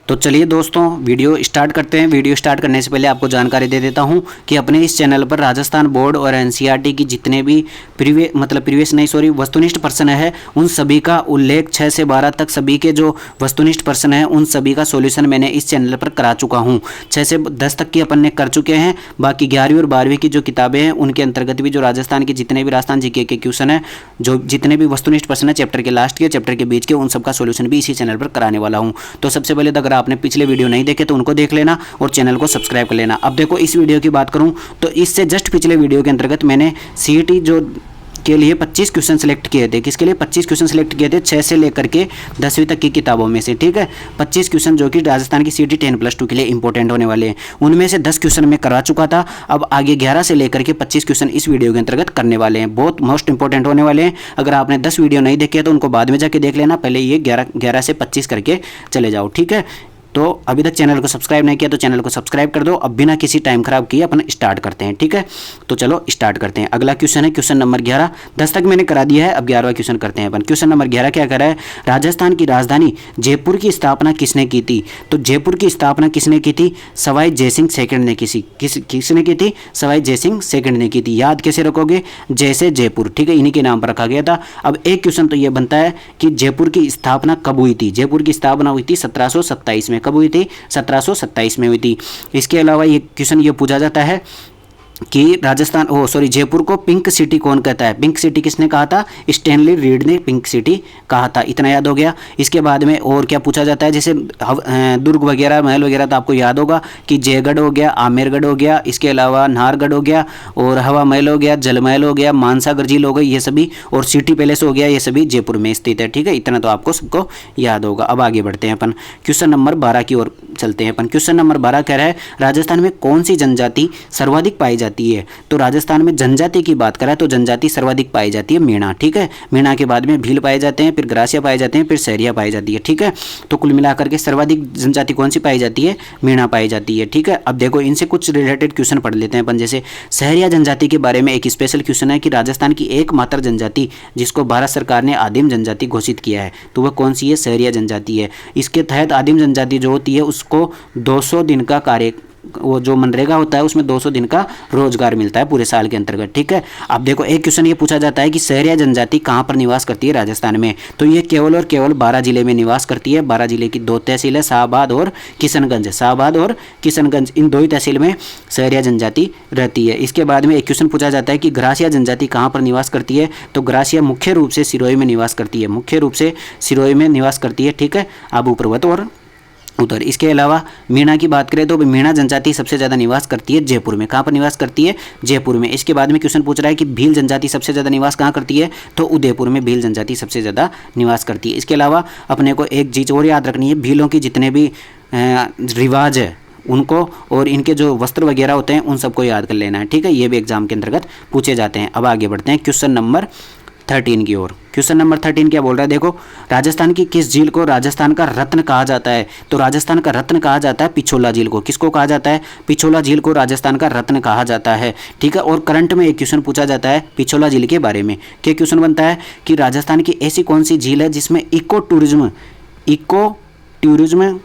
तो चलिए दोस्तों वीडियो स्टार्ट करते हैं। वीडियो स्टार्ट करने से पहले आपको जानकारी दे देता हूं कि अपने इस चैनल पर राजस्थान बोर्ड और एनसीईआरटी की जितने भी वस्तुनिष्ठ प्रश्न है उन सभी का उल्लेख 6 से 12 तक सभी के जो वस्तुनिष्ठ प्रश्न है उन सभी का सॉल्यूशन मैंने इस चैनल पर करा चुका हूं। 6 से 10 तक की अपन ने कर चुके हैं। बाकी 11वीं और 12वीं की जो किताबें हैं उनके अंतर्गत भी जो राजस्थान के जितने भी राजस्थान जीके के क्वेश्चन है, जो जितने भी वस्तुनिष्ठ प्रश्न है चैप्टर के लास्ट के चैप्टर के बीच के, उन सबका सॉल्यूशन भी इसी चैनल पर कराने वाला हूं। तो सबसे पहले अगर आपने पिछले वीडियो नहीं देखे तो उनको देख लेना और चैनल को सब्सक्राइब कर लेना। अब देखो इस वीडियो की बात करूं तो इससे जस्ट पिछले वीडियो के अंतर्गत मैंने सीईटी जो के लिए 25 क्वेश्चन सेलेक्ट किए थे। किसके लिए 25 क्वेश्चन सेलेक्ट किए थे? 6 से लेकर के 10वीं तक की किताबों में से, ठीक है। 25 क्वेश्चन जो कि राजस्थान की सीईटी 10+2 के लिए इंपॉर्टेंट होने वाले हैं। उनमें से 10 क्वेश्चन मैं करा चुका था। अब आगे 11 से लेकर के 25 क्वेश्चन इस वीडियो के अंतर्गत करने वाले हैं। बहुत मोस्ट इंपॉर्टेंट होने वाले हैं। अगर आपने 10 वीडियो नहीं देखे तो उनको बाद में जाके देख लेना। पहले ये 11 से 25 करके चले जाओ, ठीक है। तो अभी तक चैनल को सब्सक्राइब नहीं किया तो चैनल को सब्सक्राइब कर दो। अब बिना किसी टाइम खराब किए अपन स्टार्ट करते हैं, ठीक है। तो चलो स्टार्ट करते हैं। अगला क्वेश्चन है क्वेश्चन नंबर 11। 10 तक मैंने करा दिया है, अब 11वां क्वेश्चन करते हैं अपन। क्वेश्चन नंबर 11 क्या करा है? राजस्थान की राजधानी जयपुर की स्थापना किसने की थी? तो जयपुर की स्थापना किसने की थी? सवाई जयसिंह सेकंड ने किसने की थी? सवाई जयसिंह सेकंड ने की थी। याद कैसे रखोगे? जैसे जयपुर, ठीक है, इन्हीं के नाम पर रखा गया था। अब एक क्वेश्चन तो ये बनता है कि जयपुर की स्थापना कब हुई थी? जयपुर की स्थापना हुई थी 1727 में। कब हुई थी? 1727 में हुई थी। इसके अलावा ये क्वेश्चन ये पूछा जाता है कि जयपुर को पिंक सिटी कौन कहता है? पिंक सिटी किसने कहा था? स्टैनली रीड ने पिंक सिटी कहा था। इतना याद हो गया। इसके बाद में और क्या पूछा जाता है? जैसे दुर्ग वगैरह, महल वगैरह तो आपको याद होगा कि जयगढ़ हो गया, आमेरगढ़ हो गया, इसके अलावा नाहरगढ़ हो गया, और हवा महल हो गया, जल महल हो गया, मानसागर झील हो गई, ये सभी, और सिटी पैलेस हो गया, ये सभी जयपुर में स्थित है, ठीक है। इतना तो आपको सबको याद होगा। अब आगे बढ़ते हैं अपन क्वेश्चन नंबर 12 की ओर चलते हैं अपन। क्वेश्चन नंबर 12 कह रहा है राजस्थान में कौन सी जनजाति सर्वाधिक पाई जाती है? तो राजस्थान में जनजाति की बात करें तो जनजाति सर्वाधिक पाई जाती है मीणा, ठीक है। मीणा के बाद में भील पाए जाते हैं, फिर ग्रासिया पाए जाते हैं, फिर सहरिया पाई जाती है, ठीक है। तो कुल मिलाकर के सर्वाधिक जनजाति कौन सी पाई जाती है? मीणा पाई जाती है, ठीक है। अब देखो इनसे कुछ रिलेटेड क्वेश्चन पढ़ लेते हैं अपन। जैसे सहरिया जनजाति के बारे में एक स्पेशल क्वेश्चन है कि राजस्थान की एकमात्र जनजाति जिसको भारत सरकार ने आदिम जनजाति घोषित किया है तो वह कौन सी है? सहरिया जनजाति है। इसके तहत आदिम जनजाति जो होती है उसको 200 दिन का कार्य, वो जो मनरेगा होता है उसमें 200 दिन का रोजगार मिलता है पूरे साल के अंतर्गत, ठीक है। अब देखो एक क्वेश्चन ये पूछा जाता है कि सहरिया जनजाति कहाँ पर निवास करती है राजस्थान में? तो ये केवल और केवल 12 जिले में निवास करती है। 12 जिले की 2 तहसील है, शाहबाद और किशनगंज। शाहबाद और किशनगंज, इन 2 ही तहसील में सहरिया जनजाति रहती है। इसके बाद में एक क्वेश्चन पूछा जाता है कि ग्रासिया जनजाति कहाँ पर निवास करती है? तो ग्रासिया मुख्य रूप से सिरोही में निवास करती है, मुख्य रूप से सिरोही में निवास करती है, ठीक है, आबू पर्वत और उधर। इसके अलावा मीणा की बात करें तो मीणा जनजाति सबसे ज़्यादा निवास करती है जयपुर में। कहाँ पर निवास करती है? जयपुर में। इसके बाद में क्वेश्चन पूछ रहा है कि भील जनजाति सबसे ज़्यादा निवास कहाँ करती है? तो उदयपुर में भील जनजाति सबसे ज़्यादा निवास करती है। इसके अलावा अपने को एक चीज़ और याद रखनी है, भीलों की जितने भी रिवाज है उनको और इनके जो वस्त्र वगैरह होते हैं उन सबको याद कर लेना है, ठीक है। ये भी एग्जाम के अंतर्गत पूछे जाते हैं। अब आगे बढ़ते हैं क्वेश्चन नंबर 13 की ओर। क्वेश्चन नंबर 13 क्या बोल रहा है? देखो राजस्थान की किस झील को राजस्थान का रत्न कहा जाता है? तो राजस्थान का रत्न कहा जाता है पिछोला झील को। किसको कहा जाता है? पिछोला झील को राजस्थान का रत्न कहा जाता है, ठीक है। और करंट में एक क्वेश्चन पूछा जाता है पिछोला झील के बारे में। क्या क्वेश्चन बनता है कि राजस्थान की ऐसी कौन सी झील है जिसमें इको टूरिज्म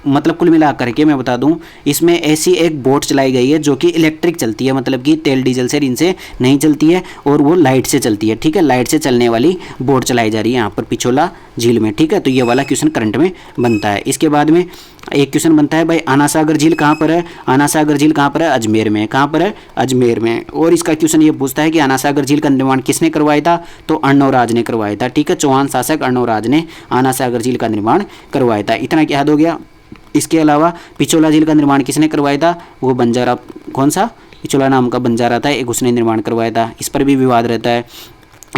मतलब कुल मिला करके मैं बता दूं, इसमें ऐसी एक बोट चलाई गई है जो कि इलेक्ट्रिक चलती है, मतलब कि तेल डीजल से इनसे नहीं चलती है और वो लाइट से चलती है, ठीक है। लाइट से चलने वाली बोट चलाई जा रही है यहाँ पर पिछोला झील में, ठीक है। तो ये वाला क्वेश्चन करंट में बनता है। इसके बाद में एक क्वेश्चन बनता है भाई आना सागर झील कहाँ पर है? आना सागर झील कहाँ पर है? अजमेर में। कहाँ पर है? अजमेर में। और इसका क्वेश्चन ये पूछता है कि आना सागर झील का निर्माण किसने करवाया था? तो अर्णवराज ने करवाया था, ठीक है। चौहान शासक अर्णवराज ने आना सागर झील का निर्माण करवाया था। इतना याद हो गया। इसके अलावा पिछोला झील का निर्माण किसने करवाया था? वो बंजारा, कौन सा? पिछोला नाम का बंजारा था एक, उसने निर्माण करवाया था। इस पर भी विवाद रहता है।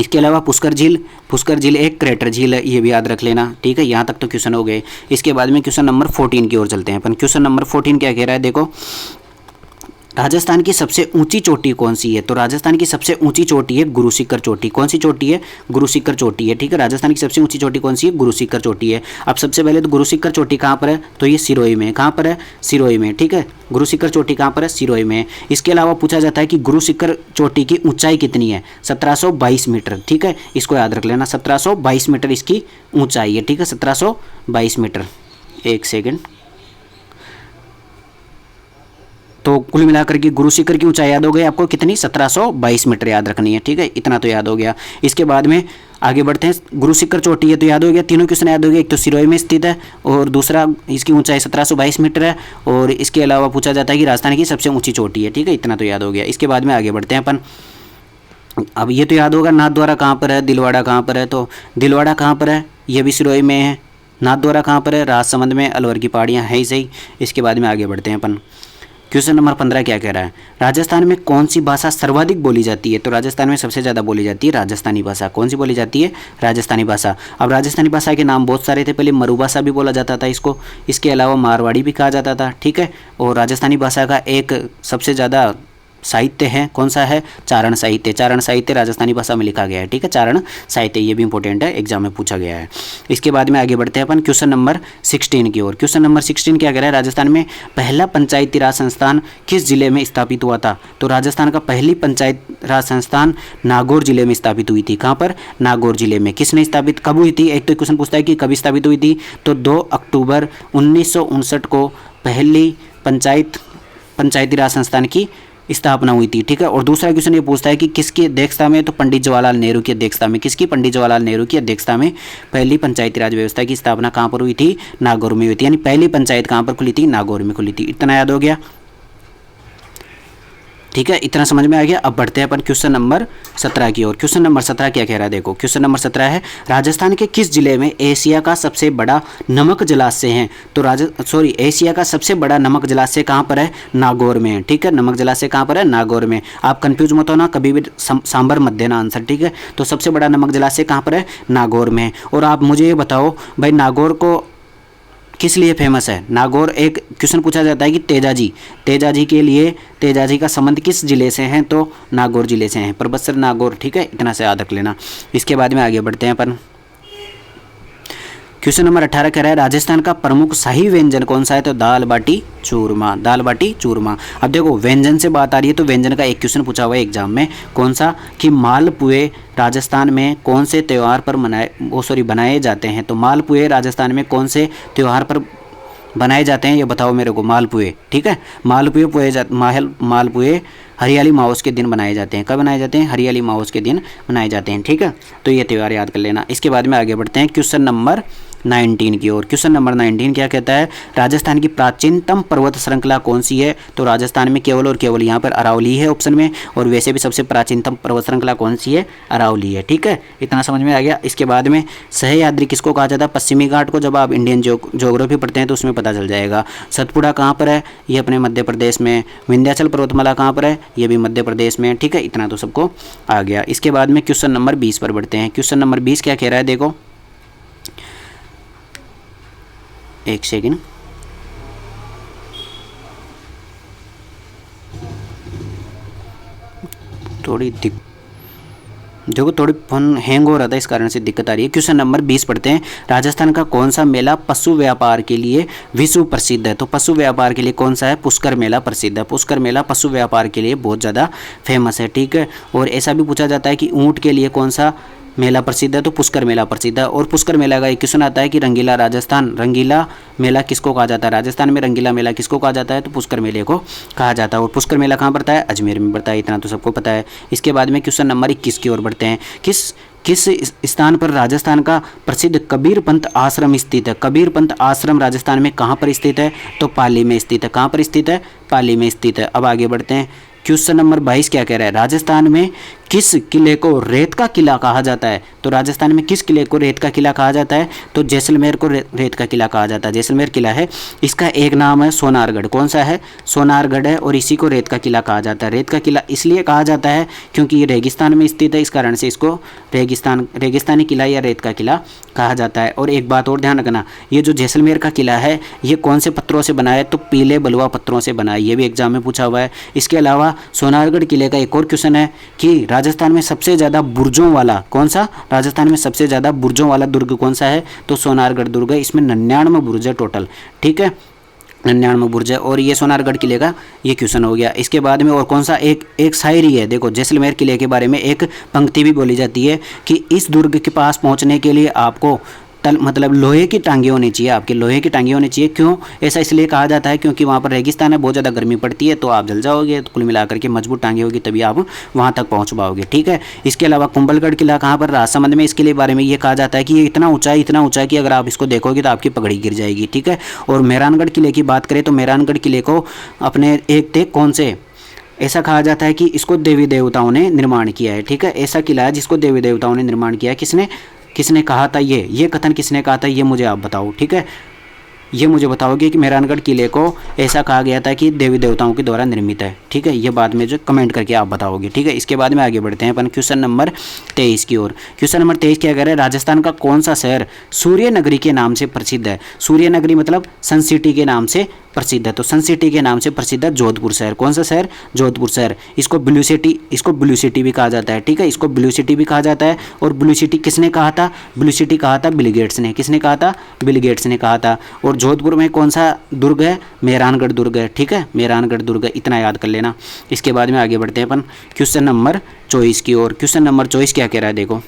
इसके अलावा पुष्कर झील एक क्रेटर झील है, ये भी याद रख लेना, ठीक है। यहाँ तक तो क्वेश्चन हो गए। इसके बाद में क्वेश्चन नंबर 14 की ओर चलते हैं अपन। क्वेश्चन नंबर 14 क्या कह रहा है? देखो राजस्थान की सबसे ऊंची चोटी कौन सी है? तो राजस्थान की सबसे ऊंची चोटी है गुरु शिखर चोटी। कौन सी चोटी है? गुरु शिखर चोटी है, ठीक है। राजस्थान की सबसे ऊंची चोटी कौन सी है? गुरु शिखर चोटी है। अब सबसे पहले तो गुरु शिखर चोटी कहाँ पर है? तो ये सिरोही में। कहाँ पर है? सिरोही में, ठीक है। गुरु शिखर चोटी कहाँ पर है? सिरोही में। इसके अलावा पूछा जाता है कि गुरु शिखर चोटी की ऊंचाई कितनी है? 1722 मीटर, ठीक है। इसको याद रख लेना, 1722 मीटर इसकी ऊंचाई है, ठीक है। 1722 मीटर। एक सेकेंड। तो कुल मिलाकर के गुरु शिखर की ऊंचाई याद हो गई आपको कितनी, 1722 मीटर याद रखनी है, ठीक है, इतना तो याद हो गया। इसके बाद में आगे बढ़ते हैं, गुरु शिखर चोटी है तो याद हो गया, तीनों क्वेश्चन याद हो गया, एक तो सिरोही में स्थित है और दूसरा इसकी ऊंचाई 1722 मीटर है, और इसके अलावा पूछा जाता है कि राजस्थान की सबसे ऊंची चोटी है, ठीक है, इतना तो याद हो गया। इसके बाद में आगे बढ़ते हैं अपन, अब ये तो याद होगा नाथद्वारा कहाँ पर है, दिलवाड़ा कहाँ पर है, तो दिलवाड़ा कहाँ पर है, ये भी सिरोही में है। नाथद्वारा कहाँ पर है, राजसमंद में, अलवर की पहाड़ियाँ है ही सही। इसके बाद में आगे बढ़ते हैं अपन, क्वेश्चन नंबर 15 क्या कह रहा है, राजस्थान में कौन सी भाषा सर्वाधिक बोली जाती है, तो राजस्थान में सबसे ज़्यादा बोली जाती है राजस्थानी भाषा। कौन सी बोली जाती है, राजस्थानी भाषा। अब राजस्थानी भाषा के नाम बहुत सारे थे, पहले मरु भाषा भी बोला जाता था इसको, इसके अलावा मारवाड़ी भी कहा जाता था, ठीक है। और राजस्थानी भाषा का एक सबसे ज़्यादा साहित्य है, कौन सा है, चारण साहित्य। चारण साहित्य राजस्थानी भाषा में लिखा गया है, ठीक है, चारण साहित्य, ये भी इंपॉर्टेंट है, एग्जाम में पूछा गया है। इसके बाद में आगे बढ़ते हैं अपन क्वेश्चन नंबर 16 की ओर। क्वेश्चन नंबर 16 क्या कह रहा है, राजस्थान में पहला पंचायती राज संस्थान किस जिले में स्थापित हुआ था, तो राजस्थान का पहली पंचायत राज संस्थान नागौर जिले में स्थापित हुई थी। कहाँ पर, नागौर जिले में। किसने स्थापित, कब हुई थी, एक तो क्वेश्चन पूछता है कि कब स्थापित हुई थी, तो 2 अक्टूबर 1959 को पहली पंचायती राज संस्थान की स्थापना हुई थी, ठीक है। और दूसरा क्वेश्चन ये पूछता है कि किसकी अध्यक्षता में, तो पंडित जवाहरलाल नेहरू की अध्यक्षता में। किसकी, पंडित जवाहरलाल नेहरू की अध्यक्षता में पहली पंचायती राज व्यवस्था की स्थापना कहाँ पर हुई थी, नागौर में हुई थी, यानी पहली पंचायत कहाँ पर खुली थी, नागौर में खुली थी। इतना याद हो गया, ठीक है, इतना समझ में आ गया। अब बढ़ते हैं अपन क्वेश्चन नंबर 17 की ओर। क्वेश्चन नंबर 17 क्या कह रहा है, देखो क्वेश्चन नंबर 17 है, राजस्थान के किस जिले में एशिया का सबसे बड़ा नमक जलाशय है, तो एशिया का सबसे बड़ा नमक जलाशय कहाँ पर है, नागौर में है, ठीक है। नमक जलाशय कहाँ पर है, नागौर में। आप कंफ्यूज मत होना, कभी भी सांबर मत देना आंसर, ठीक है। तो सबसे बड़ा नमक जलाशय कहाँ पर है, नागौर में। और आप मुझे ये बताओ भाई, नागौर को किस लिए फेमस है, नागौर। एक क्वेश्चन पूछा जाता है कि तेजाजी के लिए, तेजाजी का संबंध किस जिले से है, तो नागौर जिले से है, परबतसर नागौर, ठीक है, इतना से याद रख लेना। इसके बाद में आगे बढ़ते हैं अपन, क्वेश्चन नंबर 18 कह रहा है, राजस्थान का प्रमुख शाही व्यंजन कौन सा है, तो दाल बाटी चूरमा। दाल बाटी चूरमा। अब देखो व्यंजन से बात आ रही है तो व्यंजन का एक क्वेश्चन पूछा हुआ है एग्जाम में, कौन सा, कि मालपुए राजस्थान में कौन से त्यौहार पर बनाए जाते हैं, तो मालपुए राजस्थान में कौन से त्यौहार पर बनाए जाते हैं, ये बताओ मेरे को। मालपुए, ठीक है, मालपुए हरियाली मावस के दिन बनाए जाते हैं। कब बनाए जाते हैं, हरियाली मावस के दिन बनाए जाते हैं, ठीक है। तो ये त्यौहार याद कर लेना। इसके बाद में आगे बढ़ते हैं क्वेश्चन नंबर 19 की ओर। क्वेश्चन नंबर 19 क्या कहता है, राजस्थान की प्राचीनतम पर्वत श्रृंखला कौन सी है, तो राजस्थान में केवल और केवल यहाँ पर अरावली है ऑप्शन में, और वैसे भी सबसे प्राचीनतम पर्वत श्रृंखला कौन सी है, अरावली है, ठीक है, इतना समझ में आ गया। इसके बाद में सह्याद्री किसको कहा जाता है, पश्चिमी घाट को। जब आप इंडियन ज्योग्राफी पढ़ते हैं तो उसमें पता चल जाएगा। सतपुड़ा कहाँ पर है, ये अपने मध्य प्रदेश में। विंध्याचल पर्वतमाला कहाँ पर है, ये भी मध्य प्रदेश में, ठीक है, इतना तो सबको आ गया। इसके बाद में क्वेश्चन नंबर 20 पर बढ़ते हैं। क्वेश्चन नंबर 20 क्या कह रहा है, देखो एक सेकंड, देखो थोड़ी फोन हैंग हो रहा था, इस कारण से दिक्कत आ रही है। क्वेश्चन नंबर 20 पढ़ते हैं, राजस्थान का कौन सा मेला पशु व्यापार के लिए विश्व प्रसिद्ध है, तो पशु व्यापार के लिए कौन सा है, पुष्कर मेला प्रसिद्ध है। पुष्कर मेला पशु व्यापार के लिए बहुत ज़्यादा फेमस है, ठीक है। और ऐसा भी पूछा जाता है कि ऊँट के लिए कौन सा मेला प्रसिद्ध है, तो पुष्कर मेला प्रसिद्ध है। और पुष्कर मेला का एक क्वेश्चन आता है कि रंगीला मेला किसको कहा जाता है, राजस्थान में रंगीला मेला किसको कहा जाता है, तो पुष्कर मेले को कहा जाता है। और पुष्कर मेला कहाँ पड़ता है, अजमेर में पड़ता है, इतना तो सबको पता है। इसके बाद में क्वेश्चन नंबर 21 की ओर बढ़ते हैं। किस स्थान पर राजस्थान का प्रसिद्ध कबीर पंथ आश्रम स्थित है, कबीर पंथ आश्रम राजस्थान में कहाँ पर स्थित है, तो पाली में स्थित है। कहाँ पर स्थित है, पाली में स्थित है। अब आगे बढ़ते हैं, क्वेश्चन नंबर 22 क्या कह रहा है, राजस्थान में किस किले को रेत का किला कहा जाता है, तो राजस्थान में किस किले को रेत का किला कहा जाता है, तो जैसलमेर को रेत का किला कहा जाता है। जैसलमेर किला है, इसका एक नाम है सोनारगढ़। कौन सा है, सोनारगढ़ है, और इसी को रेत का किला कहा जाता है। रेत का किला इसलिए कहा जाता है क्योंकि ये रेगिस्तान में स्थित है, इस कारण से इसको रेगिस्तानी किला या रेत का किला कहा जाता है। और एक बात और ध्यान रखना, ये जो जैसलमेर का किला है ये कौन से पत्थरों से बना है, तो पीले बलुआ पत्थरों से बना है, ये भी एग्जाम में पूछा हुआ है। इसके अलावा सोनारगढ़ किले का एक और क्वेश्चन है कि राजस्थान में सबसे ज़्यादा बुर्जों वाला कौन सा, राजस्थान में सबसे ज़्यादा बुर्जों वाला दुर्ग कौन सा है, तो सोनारगढ़ दुर्ग है। इसमें 99 बुर्ज है टोटल, ठीक है, 99 बुर्ज है। और ये सोनारगढ़ किले का ये क्वेश्चन हो गया। इसके बाद में और कौन सा, एक शायरी है, देखो जैसलमेर किले के बारे में एक पंक्ति भी बोली जाती है कि इस दुर्ग के पास पहुंचने के लिए आपको मतलब लोहे की टांगे होनी चाहिए, आपके लोहे की टांगे होनी चाहिए। क्यों ऐसा इसलिए कहा जाता है, क्योंकि वहाँ पर रेगिस्तान है, बहुत ज़्यादा गर्मी पड़ती है, तो आप जल जाओगे। तो कुल मिलाकर के मजबूत टांगे होगी तभी आप वहाँ तक पहुँच पाओगे, ठीक है। इसके अलावा कुंभलगढ़ किला कहाँ पर, राजसमंद में। इसके लिए बारे में ये कहा जाता है कि ये इतना ऊँचा है कि अगर आप इसको देखोगे तो आपकी पगड़ी गिर जाएगी, ठीक है। और मेहरानगढ़ किले की बात करें तो मेहरानगढ़ किले को अपने एक थे कौन से, ऐसा कहा जाता है कि इसको देवी देवताओं ने निर्माण किया है, ठीक है। ऐसा किला है जिसको देवी देवताओं ने निर्माण किया है। किसने कहा था, ये कथन किसने कहा था, ये मुझे आप बताओ, ठीक है। ये मुझे बताओगे कि मेहरानगढ़ किले को ऐसा कहा गया था कि देवी देवताओं के द्वारा निर्मित है, ठीक है। ये बाद में जो कमेंट करके आप बताओगे, ठीक है। इसके बाद में आगे बढ़ते हैं अपन क्वेश्चन नंबर 23 की ओर। क्वेश्चन नंबर 23 क्या कह रहा है, राजस्थान का कौन सा शहर सूर्य नगरी के नाम से प्रसिद्ध है। सूर्य नगरी मतलब सन सिटी के नाम से प्रसिद्ध है। तो सन सिटी के नाम से प्रसिद्ध है जोधपुर शहर। कौन सा शहर, जोधपुर शहर। इसको ब्लू सिटी भी कहा जाता है, ठीक है। इसको ब्लू सिटी भी कहा जाता है। और ब्लू सिटी किसने कहा था, ब्लू सिटी कहा था बिल गेट्स ने। किसने कहा था, बिल गेट्स ने कहा था। और जोधपुर में कौन सा दुर्ग है, मेहरानगढ़ दुर्ग है, ठीक है, मेहरानगढ़ दुर्ग है, इतना याद कर लेना। इसके बाद में आगे बढ़ते हैं अपन क्वेश्चन नंबर 24 की ओर। क्वेश्चन नंबर 24 क्या कह रहा है, देखो,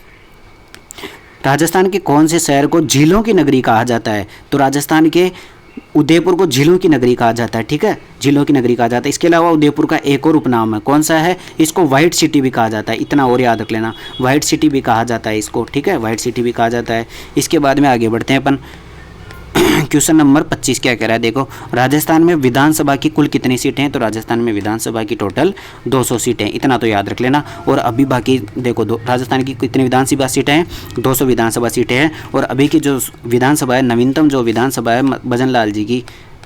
राजस्थान के कौन से शहर को झीलों की नगरी कहा जाता है। तो राजस्थान के उदयपुर को झीलों की नगरी कहा जाता है, ठीक है, झीलों की नगरी कहा जाता है। इसके अलावा उदयपुर का एक और उपनाम है, कौन सा है, इसको व्हाइट सिटी भी कहा जाता है, इतना और याद रख लेना, व्हाइट सिटी भी कहा जाता है इसको, ठीक है, व्हाइट सिटी भी कहा जाता है। इसके बाद में आगे बढ़ते हैं अपन क्वेश्चन नंबर 25 क्या कह रहा है, देखो, राजस्थान में विधानसभा की कुल कितनी सीटें हैं। तो राजस्थान में विधानसभा की टोटल 200 सीटें, इतना तो याद रख लेना। और अभी बाकी देखो, राजस्थान की कितनी विधानसभा सीटें हैं, 200 विधानसभा सीटें हैं। और अभी की जो विधानसभा है, नवीनतम जो विधानसभा है भजन लाल जी की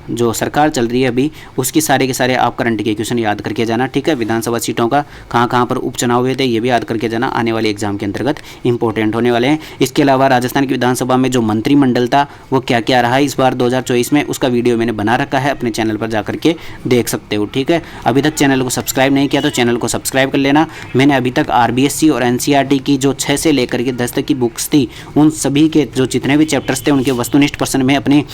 जो सरकार चल रही है अभी, उसकी सारे के सारे आप करंट के क्वेश्चन याद करके जाना, ठीक है। विधानसभा सीटों का कहाँ कहाँ पर उपचुनाव हुए थे ये भी याद करके जाना, आने वाले एग्जाम के अंतर्गत इंपॉर्टेंट होने वाले हैं। इसके अलावा राजस्थान की विधानसभा में जो मंत्रिमंडल था वो क्या क्या रहा है इस बार 2024 में, उसका वीडियो मैंने बना रखा है, अपने चैनल पर जा करके देख सकते हो, ठीक है। अभी तक चैनल को सब्सक्राइब नहीं किया तो चैनल को सब्सक्राइब कर लेना। मैंने अभी तक RBSC और NCERT की जो 6 से लेकर के 10 तक की बुक्स थी, उन सभी के जो जितने भी चैप्टर्स थे उनके वस्तुनिष्ठ प्रश्न मैं अपने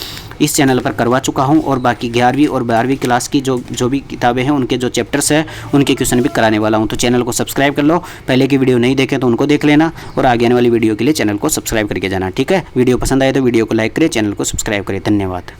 इस चैनल पर करवा चुका हूँ। और बाकी 11वीं और 12वीं क्लास की जो भी किताबें हैं उनके जो चैप्टर्स हैं उनके क्वेश्चन भी कराने वाला हूं। तो चैनल को सब्सक्राइब कर लो, पहले की वीडियो नहीं देखें तो उनको देख लेना, और आगे आने वाली वीडियो के लिए चैनल को सब्सक्राइब करके जाना, ठीक है। वीडियो पसंद आए तो वीडियो को लाइक करें, चैनल को सब्सक्राइब करें। धन्यवाद।